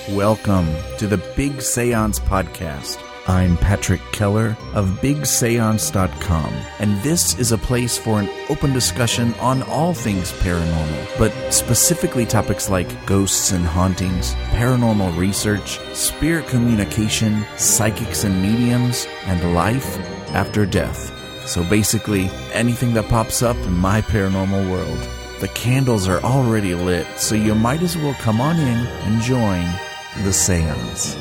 Welcome to the Big Séance Podcast. I'm Patrick Keller of BigSeance.com, and this is a place for an open discussion on all things paranormal, but specifically topics like ghosts and hauntings, paranormal research, spirit communication, psychics and mediums, and life after death. So basically, anything that pops up in my paranormal world. The candles are already lit, so you might as well come on in and join the seance.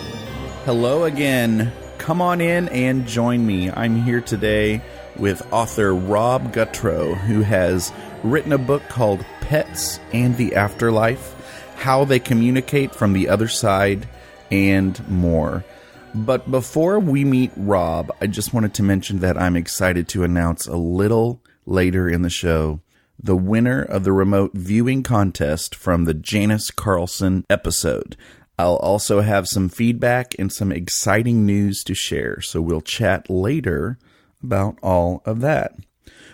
Hello again. Come on in and join me. I'm here today with author Rob Gutro, who has written a book called Pets and the Afterlife, How They Communicate from the Other Side, and more. But before we meet Rob, I just wanted to mention that I'm excited to announce a little later in the show the winner of the remote viewing contest from the Janice Carlson episode. I'll also have some feedback and some exciting news to share, so we'll chat later about all of that.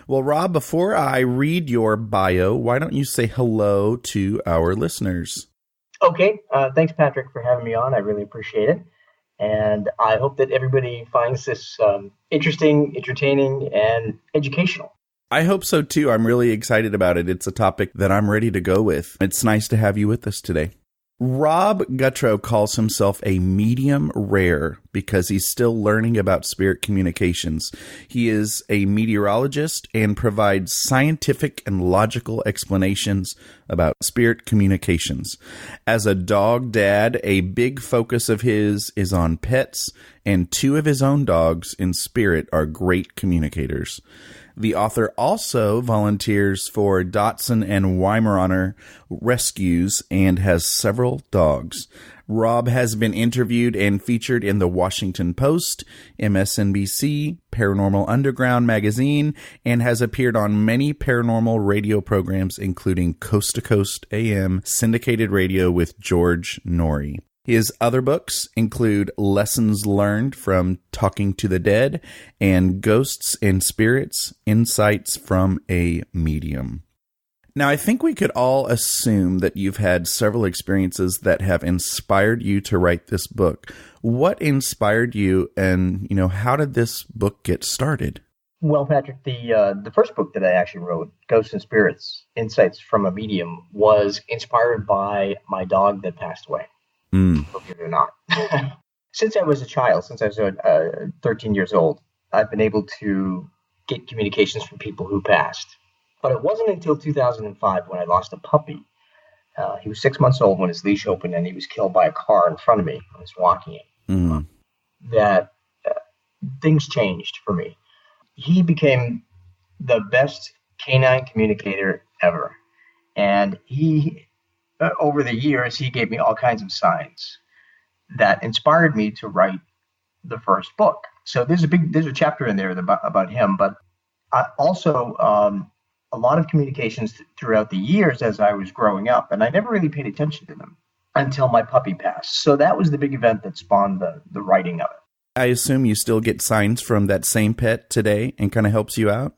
Well, Rob, before I read your bio, why don't you say hello to our listeners? Okay, thanks, Patrick, for having me on. I really appreciate it. And I hope that everybody finds this interesting, entertaining, and educational. I hope so, too. I'm really excited about it. It's a topic that I'm ready to go with. It's nice to have you with us today. Rob Gutro calls himself a medium rare because he's still learning about spirit communications. He is a meteorologist and provides scientific and logical explanations about spirit communications. As a dog dad, a big focus of his is on pets, and two of his own dogs in spirit are great communicators. The author also volunteers for Dachshund and Weimaraner rescues and has several dogs. Rob has been interviewed and featured in the Washington Post, MSNBC, Paranormal Underground magazine, and has appeared on many paranormal radio programs, including Coast to Coast AM, syndicated radio with George Norrie. His other books include Lessons Learned from Talking to the Dead and Ghosts and Spirits, Insights from a Medium. Now, I think we could all assume that you've had several experiences that have inspired you to write this book. What inspired you, and, how did this book get started? Well, Patrick, the first book that I actually wrote, Ghosts and Spirits, Insights from a Medium, was inspired by my dog that passed away. Believe it or not. Since I was a child, since I was 13 years old, I've been able to get communications from people who passed. But it wasn't until 2005 when I lost a puppy. He was 6 months old when his leash opened and he was killed by a car in front of me. I was walking it. That things changed for me. He became the best canine communicator ever. And over the years, he gave me all kinds of signs that inspired me to write the first book. So there's a chapter in there about him, but also a lot of communications throughout the years as I was growing up, and I never really paid attention to them until my puppy passed. So that was the big event that spawned the writing of it. I assume you still get signs from that same pet today and kind of helps you out?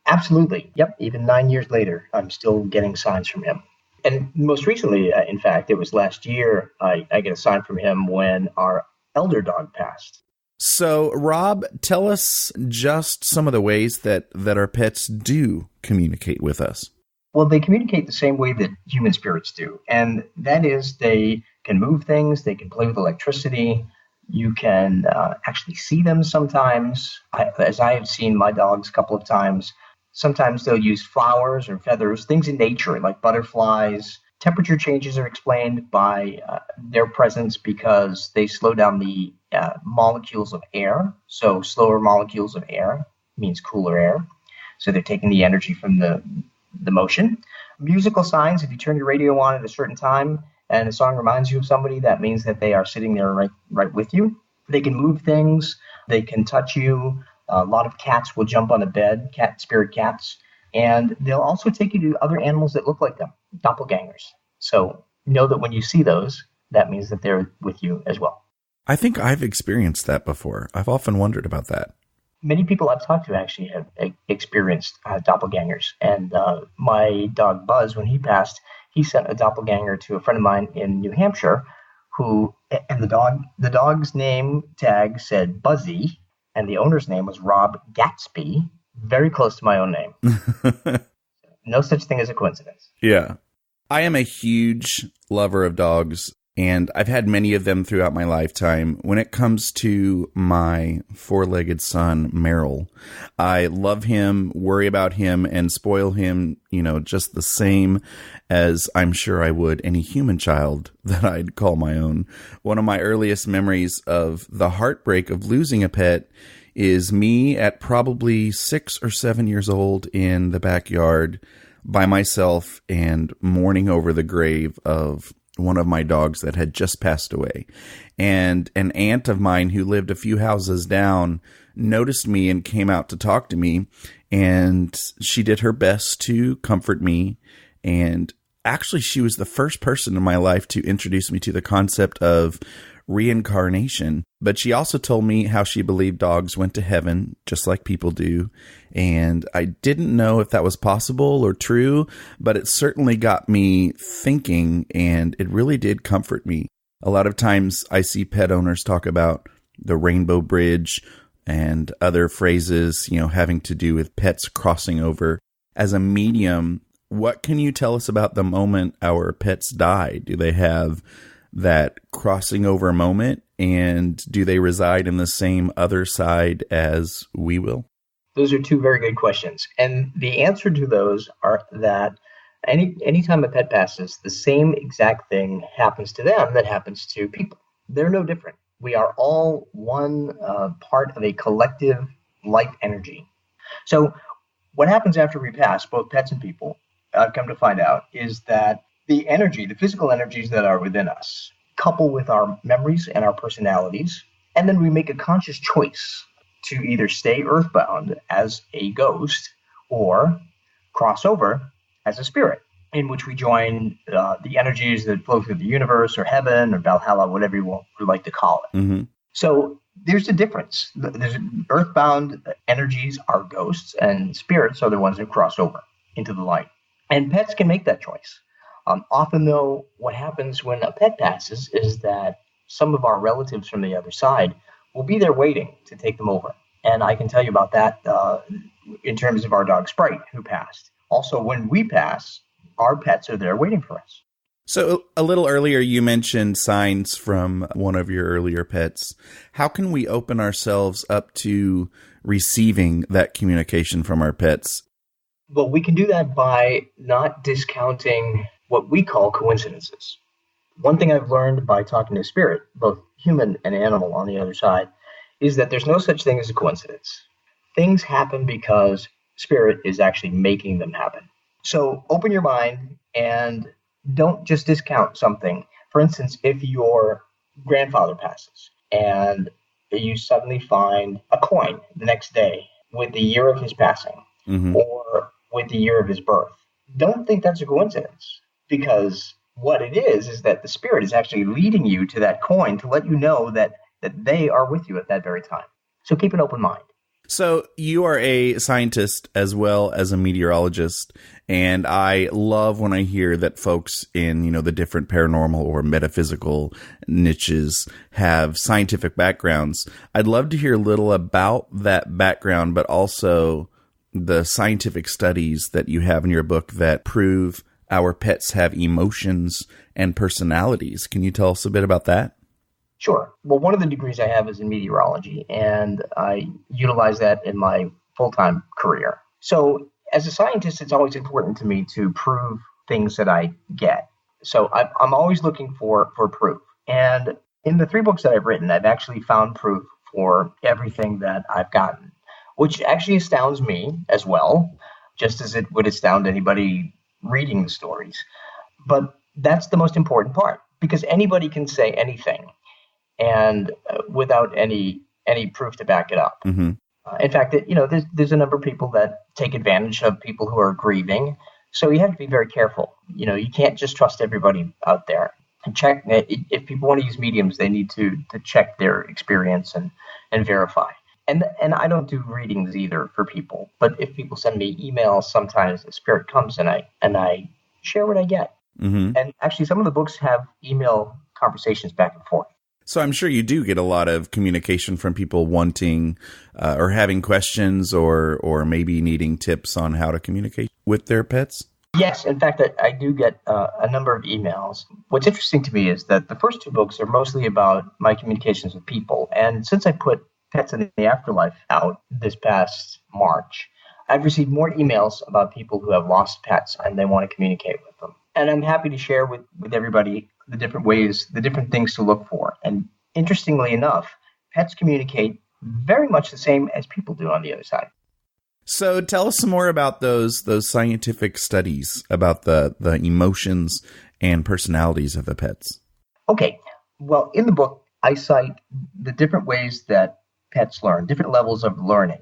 Absolutely. Yep. Even 9 years later, I'm still getting signs from him. And most recently, in fact, it was last year, I get a sign from him when our elder dog passed. So, Rob, tell us just some of the ways that our pets do communicate with us. Well, they communicate the same way that human spirits do. And that is they can move things, they can play with electricity, you can actually see them sometimes. As I have seen my dogs a couple of times, sometimes they'll use flowers or feathers, things in nature like butterflies. Temperature changes are explained by their presence because they slow down the molecules of air. So slower molecules of air means cooler air. So they're taking the energy from the motion. Musical signs, if you turn your radio on at a certain time and a song reminds you of somebody, that means that they are sitting there right with you. They can move things. They can touch you. A lot of cats will jump on a bed, spirit cats, and they'll also take you to other animals that look like them, doppelgangers. So know that when you see those, that means that they're with you as well. I think I've experienced that before. I've often wondered about that. Many people I've talked to actually have experienced doppelgangers. And my dog Buzz, when he passed, he sent a doppelganger to a friend of mine in New Hampshire and the dog's name tag said Buzzy, and the owner's name was Rob Gatsby, very close to my own name. No such thing as a coincidence. Yeah. I am a huge lover of dogs, and I've had many of them throughout my lifetime. When it comes to my four-legged son, Merrill, I love him, worry about him, and spoil him, just the same as I'm sure I would any human child that I'd call my own. One of my earliest memories of the heartbreak of losing a pet is me at probably 6 or 7 years old in the backyard by myself and mourning over the grave of one of my dogs that had just passed away. And an aunt of mine who lived a few houses down noticed me and came out to talk to me. And she did her best to comfort me. And actually, she was the first person in my life to introduce me to the concept of reincarnation. But she also told me how she believed dogs went to heaven, just like people do. And I didn't know if that was possible or true, but it certainly got me thinking, and it really did comfort me. A lot of times I see pet owners talk about the rainbow bridge and other phrases, having to do with pets crossing over. As a medium, what can you tell us about the moment our pets die? Do they have that crossing over moment, and do they reside in the same other side as we will? Those are two very good questions. And the answer to those are that anytime a pet passes, the same exact thing happens to them that happens to people. They're no different. We are all one part of a collective life energy. So what happens after we pass, both pets and people, I've come to find out, is that the physical energies that are within us, couple with our memories and our personalities, and then we make a conscious choice to either stay earthbound as a ghost or cross over as a spirit, in which we join the energies that flow through the universe or heaven or Valhalla, whatever you would like to call it. Mm-hmm. So there's a difference. There's earthbound energies are ghosts, and spirits are the ones that cross over into the light. And pets can make that choice. Often, though, what happens when a pet passes is that some of our relatives from the other side will be there waiting to take them over. And I can tell you about that in terms of our dog Sprite, who passed. Also, when we pass, our pets are there waiting for us. So a little earlier, you mentioned signs from one of your earlier pets. How can we open ourselves up to receiving that communication from our pets? Well, we can do that by not discounting what we call coincidences. One thing I've learned by talking to spirit, both human and animal on the other side, is that there's no such thing as a coincidence. Things happen because spirit is actually making them happen. So open your mind and don't just discount something. For instance, if your grandfather passes and you suddenly find a coin the next day with the year of his passing, mm-hmm. or with the year of his birth, don't think that's a coincidence, because what it is that the spirit is actually leading you to that coin to let you know that they are with you at that very time. So keep an open mind. So you are a scientist as well as a meteorologist, and I love when I hear that folks in, the different paranormal or metaphysical niches have scientific backgrounds. I'd love to hear a little about that background, but also the scientific studies that you have in your book that prove our pets have emotions and personalities. Can you tell us a bit about that? Sure. Well, one of the degrees I have is in meteorology, and I utilize that in my full-time career. So as a scientist, it's always important to me to prove things that I get. So I'm always looking for proof. And in the 3 books that I've written, I've actually found proof for everything that I've gotten, which actually astounds me as well, just as it would astound anybody reading the stories. But that's the most important part, because anybody can say anything, and without any proof to back it up. Mm-hmm. In fact, there's a number of people that take advantage of people who are grieving. So you have to be very careful. You can't just trust everybody out there. And check, if people want to use mediums, they need to check their experience and verify. And I don't do readings either for people. But if people send me emails, sometimes the spirit comes and I share what I get. Mm-hmm. And actually, some of the books have email conversations back and forth. So I'm sure you do get a lot of communication from people wanting or having questions or maybe needing tips on how to communicate with their pets. Yes, in fact, I do get a number of emails. What's interesting to me is that the first two books are mostly about my communications with people. And since I put Pets in the Afterlife out this past March, I've received more emails about people who have lost pets and they want to communicate with them. And I'm happy to share with everybody the different ways, the different things to look for. And interestingly enough, pets communicate very much the same as people do on the other side. So tell us some more about those scientific studies about the emotions and personalities of the pets. Okay. Well, in the book, I cite the different ways that pets learn, different levels of learning.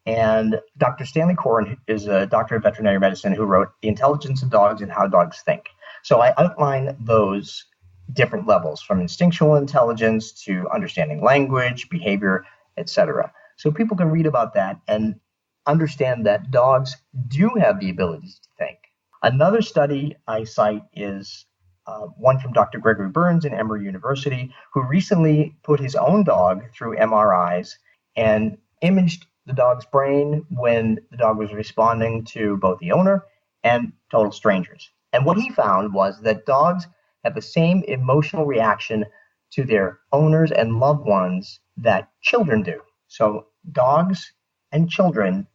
And Dr. Stanley Coren is a doctor of veterinary medicine who wrote The Intelligence of Dogs and How Dogs Think. So I outline those different levels, from instinctual intelligence to understanding language, behavior, etc. So people can read about that and understand that dogs do have the ability to think. Another study I cite is one from Dr. Gregory Burns in Emory University, who recently put his own dog through MRIs and imaged the dog's brain when the dog was responding to both the owner and total strangers. And what he found was that dogs have the same emotional reaction to their owners and loved ones that children do. So dogs and children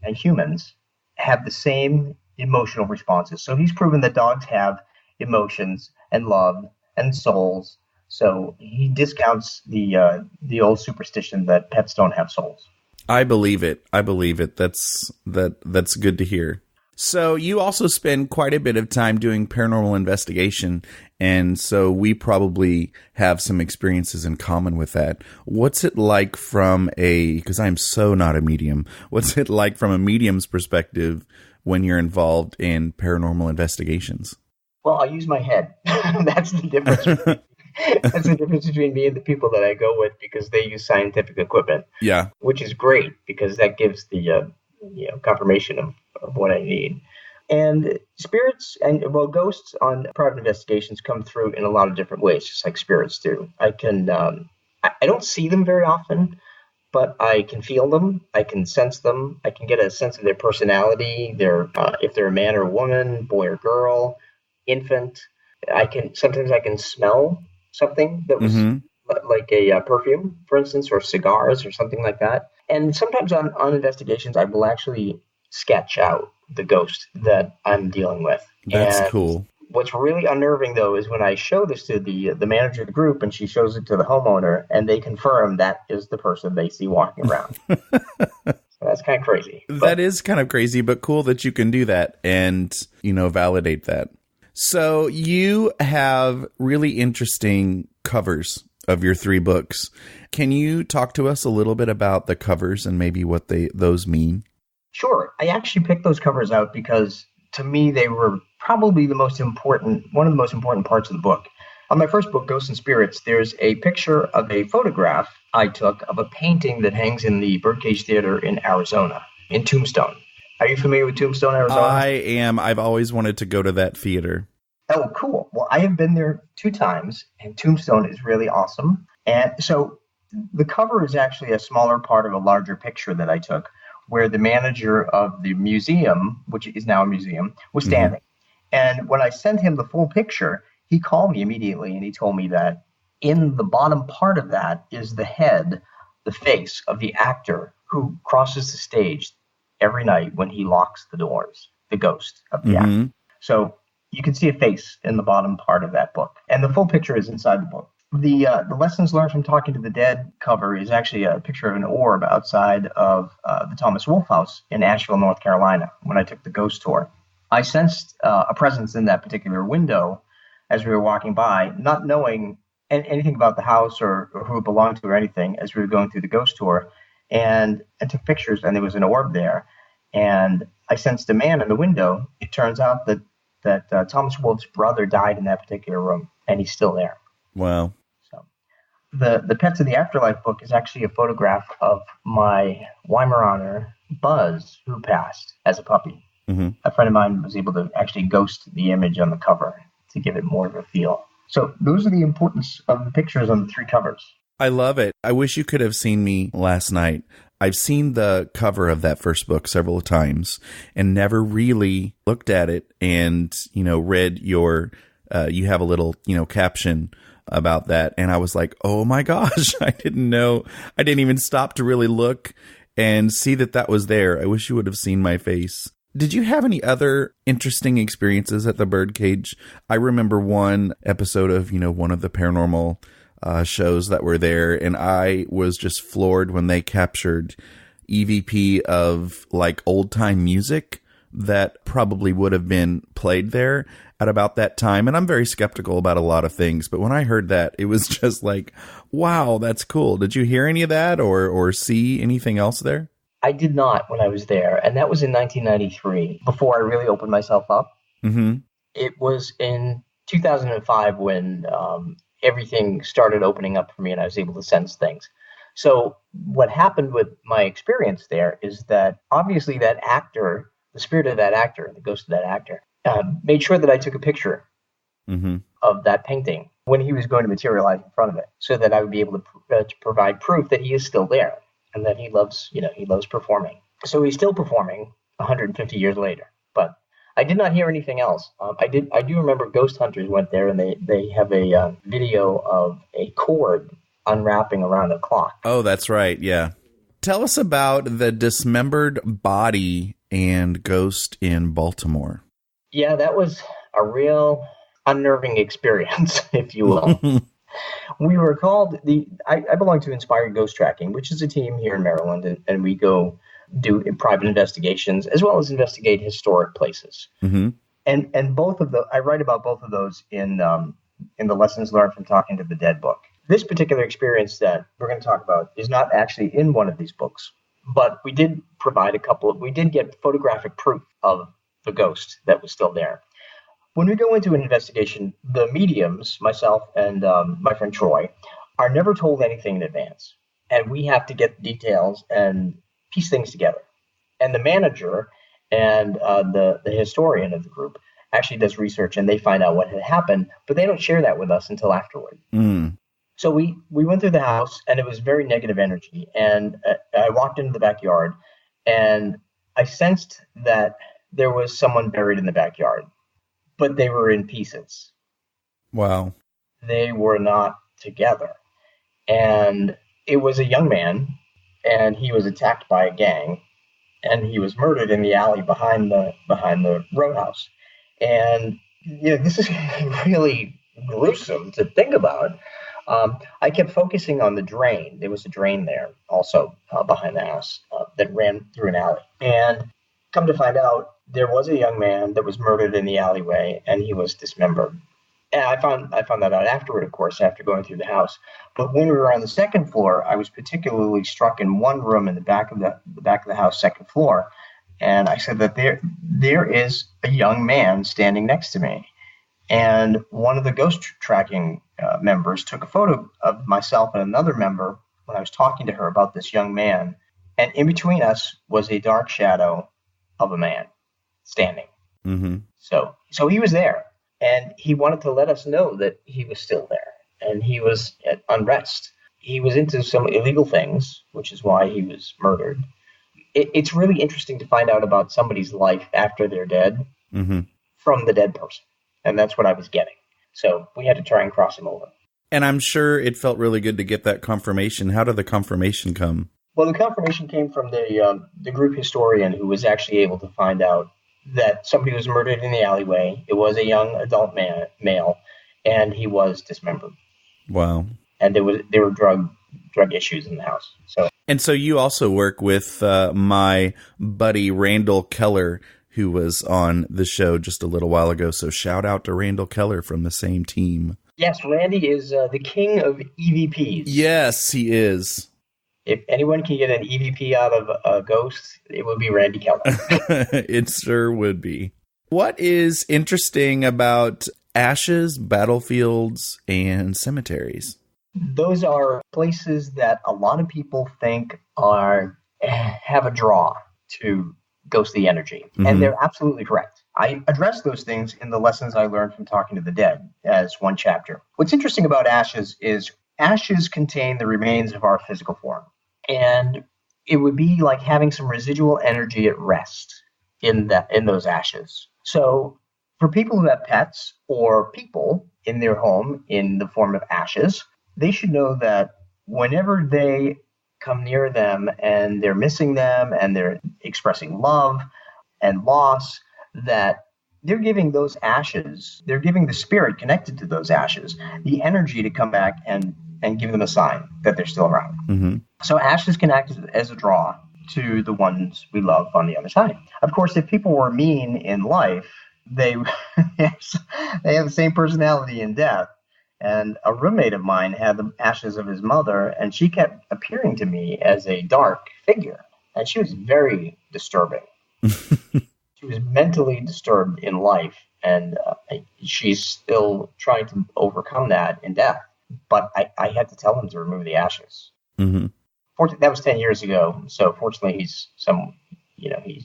and humans have the same emotional responses. So he's proven that dogs have emotions and love and souls. So he discounts the old superstition that pets don't have souls. I believe it. That's good to hear. So you also spend quite a bit of time doing paranormal investigation, and so we probably have some experiences in common with that. What's it like because I'm so not a medium, what's it like from a medium's perspective when you're involved in paranormal investigations? Well, I use my head. That's the difference. That's the difference between me and the people that I go with, because they use scientific equipment. Yeah, which is great because that gives the confirmation of what I need. And spirits and ghosts on private investigations come through in a lot of different ways, just like spirits do. I don't see them very often, but I can feel them. I can sense them. I can get a sense of their personality. If they're a man or a woman, boy or girl, infant. Sometimes I can smell something that was like a perfume, for instance, or cigars or something like that. And sometimes on investigations, I will actually sketch out the ghost that I'm dealing with. That's cool. What's really unnerving, though, is when I show this to the manager of the group and she shows it to the homeowner and they confirm that is the person they see walking around. So that's kind of crazy. That is kind of crazy, but cool that you can do that and, validate that. So you have really interesting covers of your 3 books. Can you talk to us a little bit about the covers and maybe what those mean? Sure. I actually picked those covers out because to me they were probably one of the most important parts of the book. On my first book, Ghosts and Spirits, there's a picture of a photograph I took of a painting that hangs in the Birdcage Theater in Arizona, in Tombstone. Are you familiar with Tombstone, Arizona? I am. I've always wanted to go to that theater. Oh, cool. Well, I have been there 2 times, and Tombstone is really awesome. And so the cover is actually a smaller part of a larger picture that I took, where the manager of the museum, which is now a museum, was standing. And when I sent him the full picture, he called me immediately, and he told me that in the bottom part of that is the head, the face of the actor who crosses the stage every night when he locks the doors, the ghost of the actor. So you can see a face in the bottom part of that book. And the full picture is inside the book. The Lessons Learned from Talking to the Dead cover is actually a picture of an orb outside of the Thomas Wolfe House in Asheville, North Carolina, when I took the ghost tour. I sensed a presence in that particular window as we were walking by, not knowing anything about the house or who it belonged to or anything, as we were going through the ghost tour. And I took pictures, and there was an orb there. And I sensed a man in the window. It turns out that Thomas Wolfe's brother died in that particular room, and he's still there. Wow. So the Pets of the Afterlife book is actually a photograph of my Weimaraner, Buzz, who passed as a puppy. A friend of mine was able to actually ghost the image on the cover to give it more of a feel. So those are the importance of the pictures on the 3 covers. I love it. I wish you could have seen me last night. I've seen the cover of that first book several times and never really looked at it and, read your, you have a little, caption about that. And I was like, oh my gosh, I didn't know. I didn't even stop to really look and see that was there. I wish you would have seen my face. Did you have any other interesting experiences at the Birdcage? I remember one episode of, one of the paranormal shows that were there, and I was just floored when they captured EVP of like old time music that probably would have been played there at about that time. And I'm very skeptical about a lot of things, but when I heard that, it was just like, wow, that's cool. Did you hear any of that or see anything else there? I did not when I was there, and that was in 1993, before I really opened myself up. Mm-hmm. It was in 2005 when everything started opening up for me and I was able to sense things. So what happened with my experience there is that obviously that actor, the spirit of that actor, the ghost of that actor, made sure that I took a picture of that painting when he was going to materialize in front of it, so that I would be able to provide proof that he is still there and that he loves performing. So he's still performing 150 years later, but I did not hear anything else. I do remember Ghost Hunters went there, and they have a video of a cord unwrapping around a clock. Oh, that's right. Yeah. Tell us about the dismembered body and ghost in Baltimore. Yeah, that was a real unnerving experience, if you will. We were called I belong to Inspired Ghost Tracking, which is a team here in Maryland, and we go do private investigations as well as investigate historic places. Mm-hmm. And both of I write about both of those in the Lessons Learned from Talking to the Dead book. This particular experience that we're going to talk about is not actually in one of these books, but we did provide we did get photographic proof of the ghost that was still there. When we go into an investigation, the mediums, myself and my friend Troy, are never told anything in advance. And we have to get the details and piece things together. And the manager and the historian of the group actually does research, and they find out what had happened, but they don't share that with us until afterward. Mm. So we went through the house, and it was very negative energy. And I walked into the backyard, and I sensed that there was someone buried in the backyard, but they were in pieces. Wow. They were not together. And it was a young man, and he was attacked by a gang, and he was murdered in the alley behind the roadhouse. And this is really gruesome to think about. I kept focusing on the drain. There was a drain there also behind the house that ran through an alley. And come to find out, there was a young man that was murdered in the alleyway, and he was dismembered. And I found that out afterward, of course, after going through the house. But when we were on the second floor, I was particularly struck in one room in the back of the house, second floor, and I said that there is a young man standing next to me. And one of the ghost tracking members took a photo of myself and another member when I was talking to her about this young man. And in between us was a dark shadow of a man standing. Mm-hmm. So he was there, and he wanted to let us know that he was still there, and he was at unrest. He was into some illegal things, which is why he was murdered. It's really interesting to find out about somebody's life after they're dead from the dead person. And that's what I was getting. So we had to try and cross him over. And I'm sure it felt really good to get that confirmation. How did the confirmation come? Well, the confirmation came from the group historian, who was actually able to find out that somebody was murdered in the alleyway. It was a young adult male, and he was dismembered. Wow. And there were drug issues in the house. So you also work with my buddy Randall Keller, who was on the show just a little while ago. So shout out to Randall Keller from the same team. Yes, Randy is the king of EVPs. Yes, he is. If anyone can get an EVP out of a ghost, it would be Randy Keller. It sure would be. What is interesting about ashes, battlefields, and cemeteries? Those are places that a lot of people think have a draw to ghostly energy. Mm-hmm. And they're absolutely correct. I address those things in the lessons I learned from talking to the dead as one chapter. What's interesting about ashes is ashes contain the remains of our physical form. And it would be like having some residual energy at rest in those ashes. So for people who have pets or people in their home in the form of ashes, they should know that whenever they come near them and they're missing them and they're expressing love and loss, that they're giving those ashes, they're giving the spirit connected to those ashes the energy to come back and give them a sign that they're still around. Mm-hmm. So ashes can act as a draw to the ones we love on the other side. Of course, if people were mean in life, they have the same personality in death. And a roommate of mine had the ashes of his mother, and she kept appearing to me as a dark figure. And she was very disturbing. She was mentally disturbed in life, and she's still trying to overcome that in death. But I had to tell him to remove the ashes. Mm-hmm. That was 10 years ago. So fortunately, he's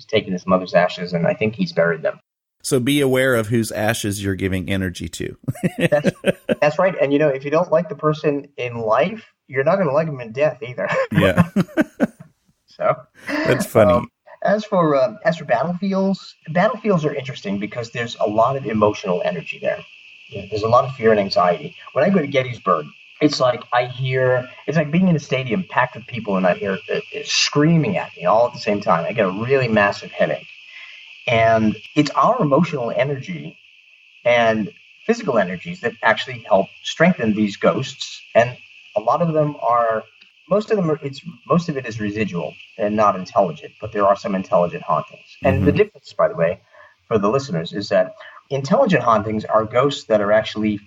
taken his mother's ashes, and I think he's buried them. So be aware of whose ashes you're giving energy to. That's right. And, if you don't like the person in life, you're not going to like them in death either. Yeah. So that's funny. As for battlefields are interesting because there's a lot of emotional energy there. There's a lot of fear and anxiety. When I go to Gettysburg, it's like being in a stadium packed with people, and I hear it screaming at me all at the same time. I get a really massive headache. And it's our emotional energy and physical energies that actually help strengthen these ghosts. And a lot of them most of it is residual and not intelligent, but there are some intelligent hauntings. And mm-hmm. The difference, by the way, for the listeners is that intelligent hauntings are ghosts that are actually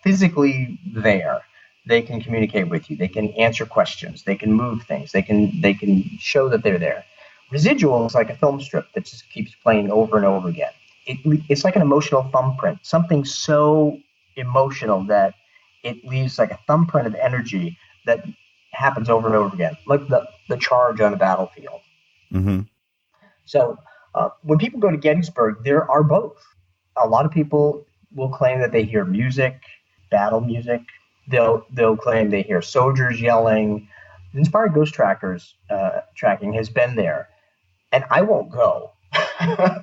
physically there. They can communicate with you. They can answer questions. They can move things. They can show that they're there. Residual is like a film strip that just keeps playing over and over again. It's like an emotional thumbprint, something so emotional that it leaves like a thumbprint of energy that happens over and over again, like the charge on a battlefield. Mm-hmm. So when people go to Gettysburg, there are both. A lot of people will claim that they hear music, battle music. They'll claim they hear soldiers yelling. Inspired Ghost Tracking has been there. And I won't go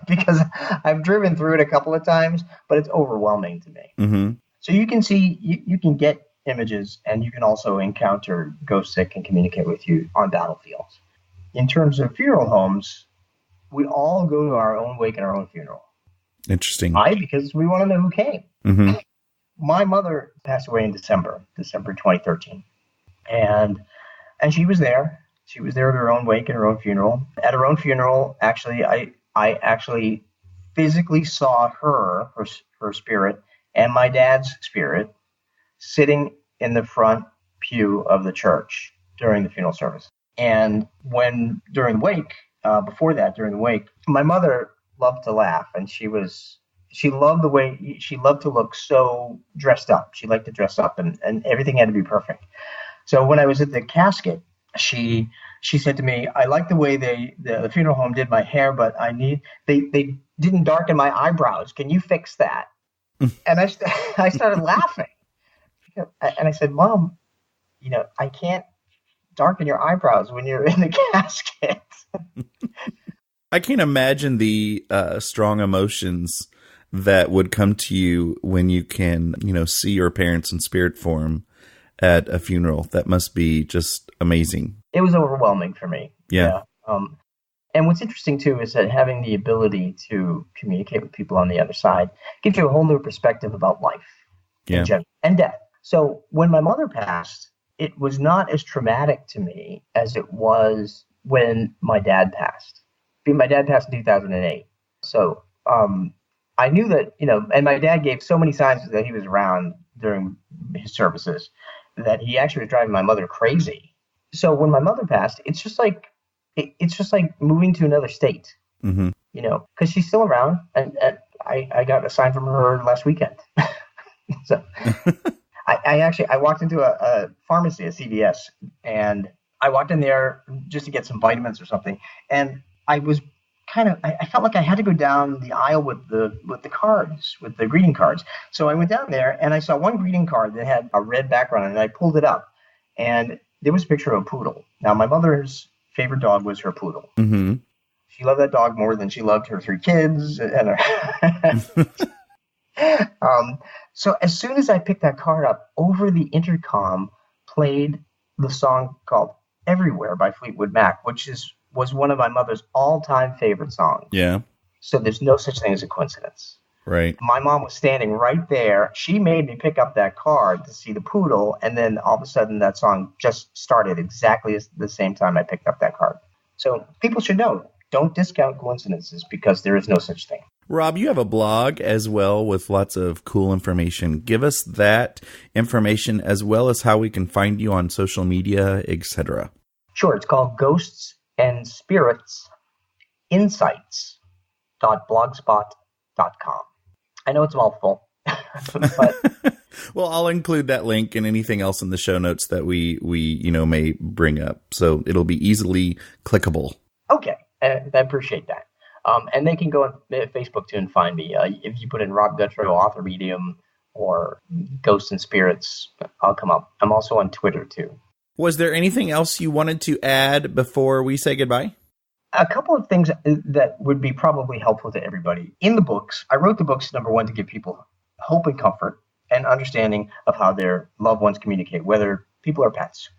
because I've driven through it a couple of times, but it's overwhelming to me. Mm-hmm. So you can see, you can get images, and you can also encounter ghosts that can communicate with you on battlefields. In terms of funeral homes, we all go to our own wake and our own funeral. Interesting. Why? Because we want to know who came. Mm-hmm. My mother passed away in December 2013. And she was there. She was there at her own wake and her own funeral. At her own funeral, actually, I actually physically saw her spirit, and my dad's spirit sitting in the front pew of the church during the funeral service. And during the wake, my mother loved to laugh, and she loved to look so dressed up. She liked to dress up, and everything had to be perfect. So when I was at the casket, she said to me, "I like the way the funeral home did my hair, but they didn't darken my eyebrows. Can you fix that?" And I started laughing, and I said, "Mom, I can't darken your eyebrows when you're in the casket." I can't imagine the strong emotions that would come to you when you can, see your parents in spirit form at a funeral. That must be just amazing. It was overwhelming for me. Yeah. And what's interesting too is that having the ability to communicate with people on the other side gives you a whole new perspective about life in general and death. So when my mother passed, it was not as traumatic to me as it was when my dad passed. My dad passed in 2008. So I knew that, and my dad gave so many signs that he was around during his services that he actually was driving my mother crazy. So when my mother passed, it's just like moving to another state, mm-hmm. Because she's still around, and I got a sign from her last weekend. So I walked into a pharmacy, a CVS, and I walked in there just to get some vitamins or something, and I was I felt like I had to go down the aisle with the cards, with the greeting cards. So I went down there and I saw one greeting card that had a red background, and I pulled it up, and there was a picture of a poodle. Now, my mother's favorite dog was her poodle. Mm-hmm. She loved that dog more than she loved her 3 kids. And so as soon as I picked that card up, over the intercom played the song called Everywhere by Fleetwood Mac, which was one of my mother's all-time favorite songs. Yeah. So there's no such thing as a coincidence. Right. My mom was standing right there. She made me pick up that card to see the poodle, and then all of a sudden that song just started exactly at the same time I picked up that card. So people should know, don't discount coincidences, because there is no such thing. Rob, you have a blog as well with lots of cool information. Give us that information as well as how we can find you on social media, etc. Sure. It's called Ghosts and Spirits Insights.blogspot.com. I know it's a mouthful, but well, I'll include that link and anything else in the show notes that we may bring up, so it'll be easily clickable. Okay, I appreciate that. And they can go on Facebook too and find me. If you put in Rob Gutro, author medium, or Ghosts and Spirits, I'll come up. I'm also on Twitter too. Was there anything else you wanted to add before we say goodbye? A couple of things that would be probably helpful to everybody. In the books, I wrote the books, number one, to give people hope and comfort and understanding of how their loved ones communicate, whether people are pets,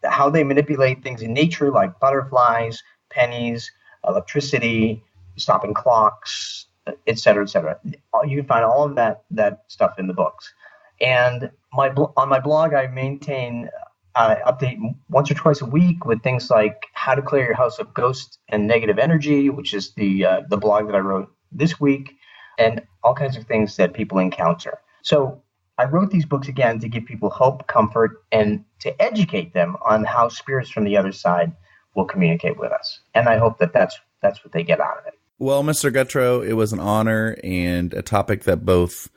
how they manipulate things in nature like butterflies, pennies, electricity, stopping clocks, et cetera, et cetera. You can find all of that stuff in the books. And on my blog, I maintain update once or twice a week with things like how to clear your house of ghost and negative energy, which is the blog that I wrote this week, and all kinds of things that people encounter. So I wrote these books again to give people hope, comfort, and to educate them on how spirits from the other side will communicate with us. And I hope that that's what they get out of it. Well, Mr. Gutro, it was an honor and a topic that both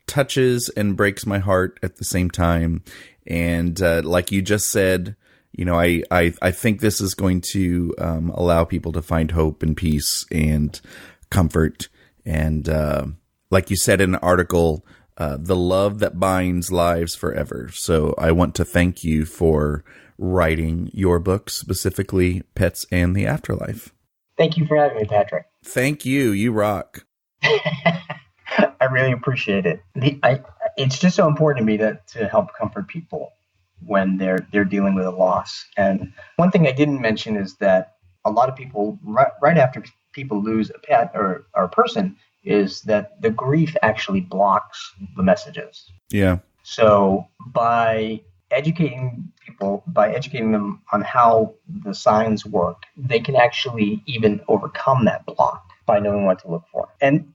touches and breaks my heart at the same time. And like you just said, I think this is going to allow people to find hope and peace and comfort. And like you said in an article, the love that binds lives forever. So I want to thank you for writing your book, specifically Pets and the Afterlife. Thank you for having me, Patrick. Thank you. You rock. I really appreciate it. It's just so important to me to help comfort people when they're dealing with a loss. And one thing I didn't mention is that a lot of people, right after people lose a pet or a person, is that the grief actually blocks the messages. Yeah. So by educating them on how the signs work, they can actually even overcome that block by knowing what to look for. And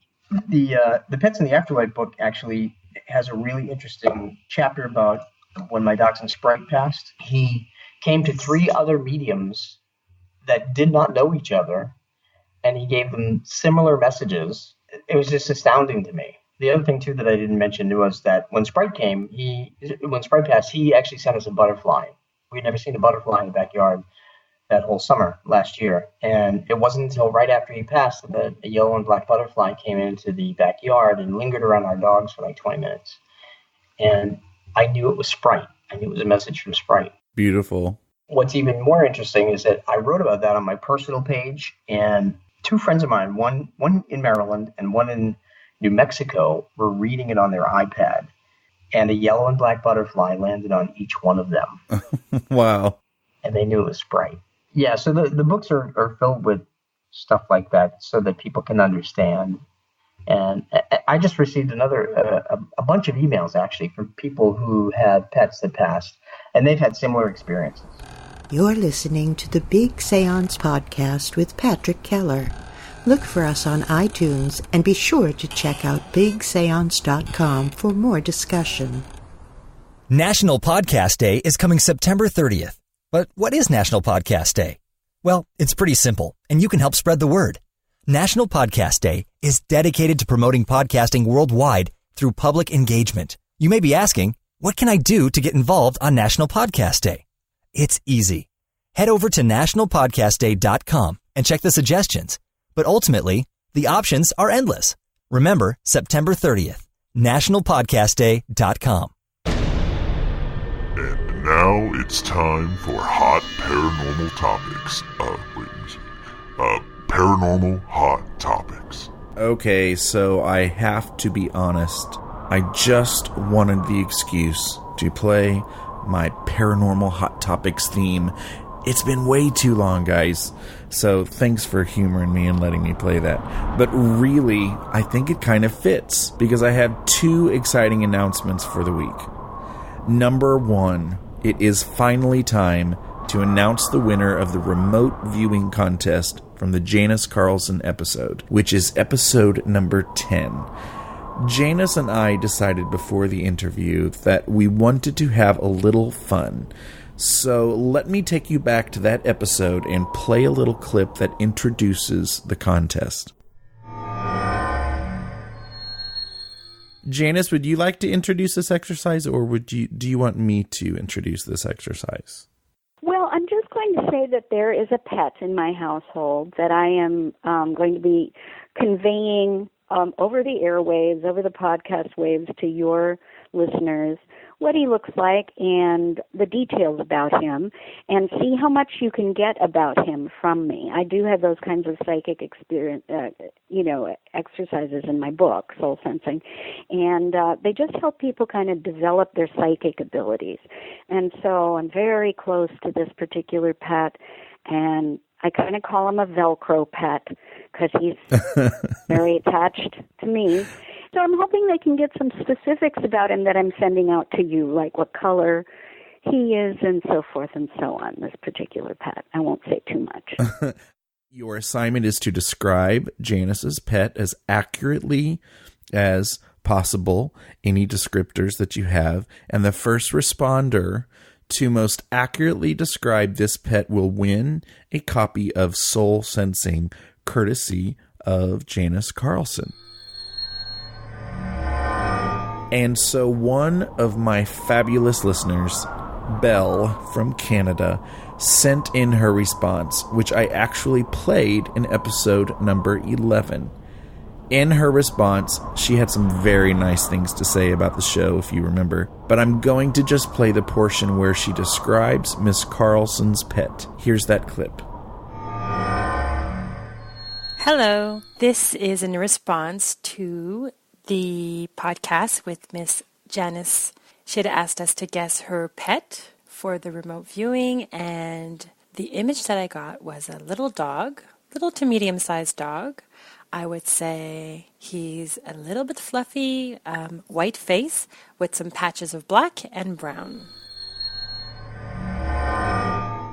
the Pets in the Afterlife book actually has a really interesting chapter about when my dachshund Sprite passed. He came to 3 other mediums that did not know each other, and he gave them similar messages. It was just astounding to me. The other thing, too, that I didn't mention was that when Sprite passed, he actually sent us a butterfly. We'd never seen a butterfly in the backyard that whole summer last year. And it wasn't until right after he passed that a yellow and black butterfly came into the backyard and lingered around our dogs for like 20 minutes. And I knew it was Sprite. I knew it was a message from Sprite. Beautiful. What's even more interesting is that I wrote about that on my personal page, and 2 friends of mine, one in Maryland and one in New Mexico, were reading it on their iPad, and a yellow and black butterfly landed on each one of them. Wow. And they knew it was Sprite. Yeah, so the books are filled with stuff like that so that people can understand. And I just received a bunch of emails, actually, from people who had pets that passed, and they've had similar experiences. You're listening to the Big Séance Podcast with Patrick Keller. Look for us on iTunes and be sure to check out BigSeance.com for more discussion. National Podcast Day is coming September 30th. But what is National Podcast Day? Well, it's pretty simple, and you can help spread the word. National Podcast Day is dedicated to promoting podcasting worldwide through public engagement. You may be asking, what can I do to get involved on National Podcast Day? It's easy. Head over to nationalpodcastday.com and check the suggestions. But ultimately, the options are endless. Remember, September 30th, nationalpodcastday.com. And now it's time for hot paranormal topics. Paranormal hot topics. Okay, so I have to be honest. I just wanted the excuse to play my paranormal hot topics theme. It's been way too long, guys. So thanks for humoring me and letting me play that. But really, I think it kind of fits because I have two exciting announcements for the week. Number one, it is finally time to announce the winner of the remote viewing contest from the Janice Carlson episode, which is episode number 10. Janice and I decided before the interview that we wanted to have a little fun. So let me take you back to that episode and play a little clip that introduces the contest. Janice, would you like to introduce this exercise, or do you want me to introduce this exercise? Well, I'm just going to say that there is a pet in my household that I am going to be conveying over the airwaves, over the podcast waves to your listeners, what he looks like and the details about him, and see how much you can get about him from me. I do have those kinds of psychic experience, exercises in my book, Soul Sensing, and they just help people kind of develop their psychic abilities. And so I'm very close to this particular pet, and I kind of call him a Velcro pet because he's very attached to me. So I'm hoping they can get some specifics about him that I'm sending out to you, like what color he is and so forth and so on, this particular pet. I won't say too much. Your assignment is to describe Janice's pet as accurately as possible, any descriptors that you have, and the first responder to most accurately describe this pet will win a copy of Soul Sensing, courtesy of Janice Carlson. And so one of my fabulous listeners, Belle from Canada, sent in her response, which I actually played in episode number 11. In her response, she had some very nice things to say about the show, if you remember. But I'm going to just play the portion where she describes Miss Carlson's pet. Here's that clip. Hello. This is in response to the podcast with Miss Janice. She had asked us to guess her pet for the remote viewing, and the image that I got was a little dog, little to medium-sized dog. I would say he's a little bit fluffy, white face with some patches of black and brown.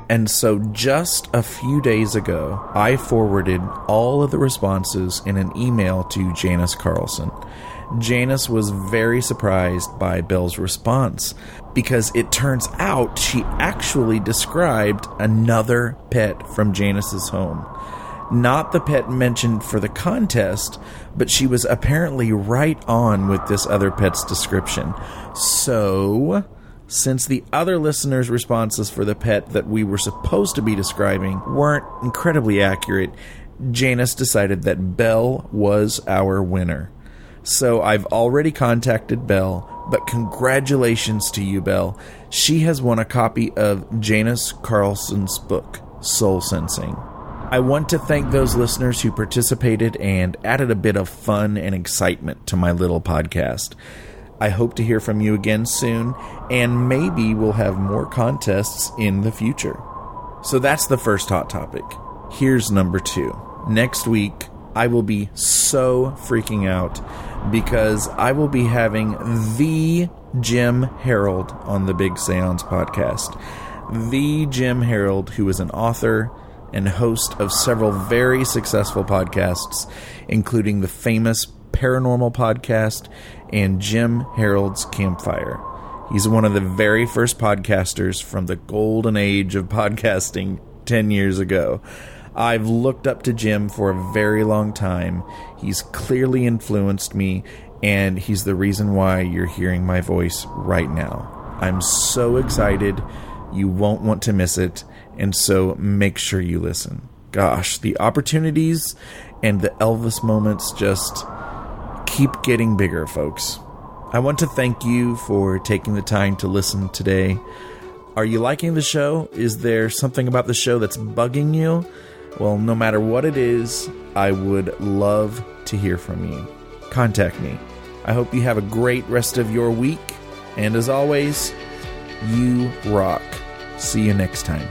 And so just a few days ago, I forwarded all of the responses in an email to Janice Carlson. Janice was very surprised by Belle's response because it turns out she actually described another pet from Janice's home. Not the pet mentioned for the contest, but she was apparently right on with this other pet's description. So, since the other listeners' responses for the pet that we were supposed to be describing weren't incredibly accurate, Janice decided that Belle was our winner. So I've already contacted Belle, but congratulations to you, Belle. She has won a copy of Janice Carlson's book, Soul Sensing. I want to thank those listeners who participated and added a bit of fun and excitement to my little podcast. I hope to hear from you again soon, and maybe we'll have more contests in the future. So that's the first hot topic. Here's number 2. Next week, I will be so freaking out because I will be having the Jim Harold on the Big Séance Podcast. The Jim Harold, who is an author and host of several very successful podcasts, including the famous Paranormal Podcast and Jim Harold's Campfire. He's one of the very first podcasters from the golden age of podcasting 10 years ago. I've looked up to Jim for a very long time. He's clearly influenced me, and he's the reason why you're hearing my voice right now. I'm so excited. You won't want to miss it, and so make sure you listen. Gosh, the opportunities and the Elvis moments just keep getting bigger, folks. I want to thank you for taking the time to listen today. Are you liking the show? Is there something about the show that's bugging you? Well, no matter what it is, I would love to hear from you. Contact me. I hope you have a great rest of your week. And as always, you rock. See you next time.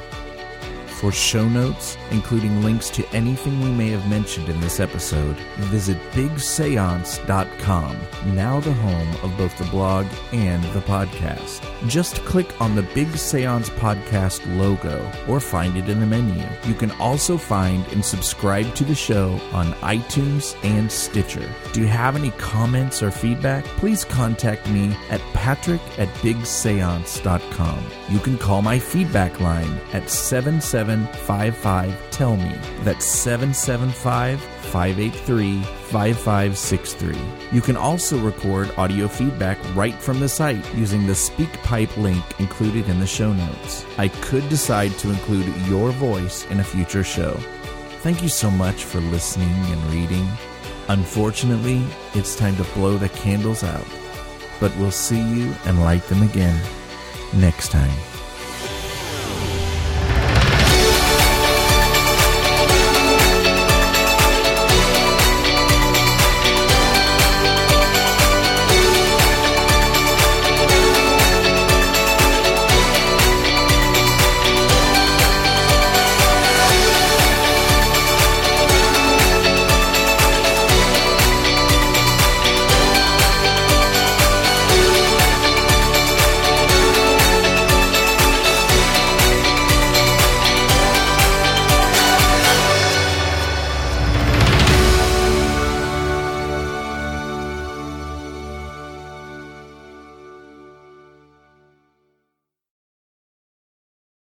For show notes, including links to anything we may have mentioned in this episode, visit bigseance.com, now the home of both the blog and the podcast. Just click on the Big Séance Podcast logo or find it in the menu. You can also find and subscribe to the show on iTunes and Stitcher. Do you have any comments or feedback? Please contact me at patrick@bigseance.com. You can call my feedback line at 7755-TELL-ME. That's 775-583-5563. You can also record audio feedback right from the site using the SpeakPipe link included in the show notes. I could decide to include your voice in a future show. Thank you so much for listening and reading. Unfortunately, it's time to blow the candles out, but we'll see you and light them again next time.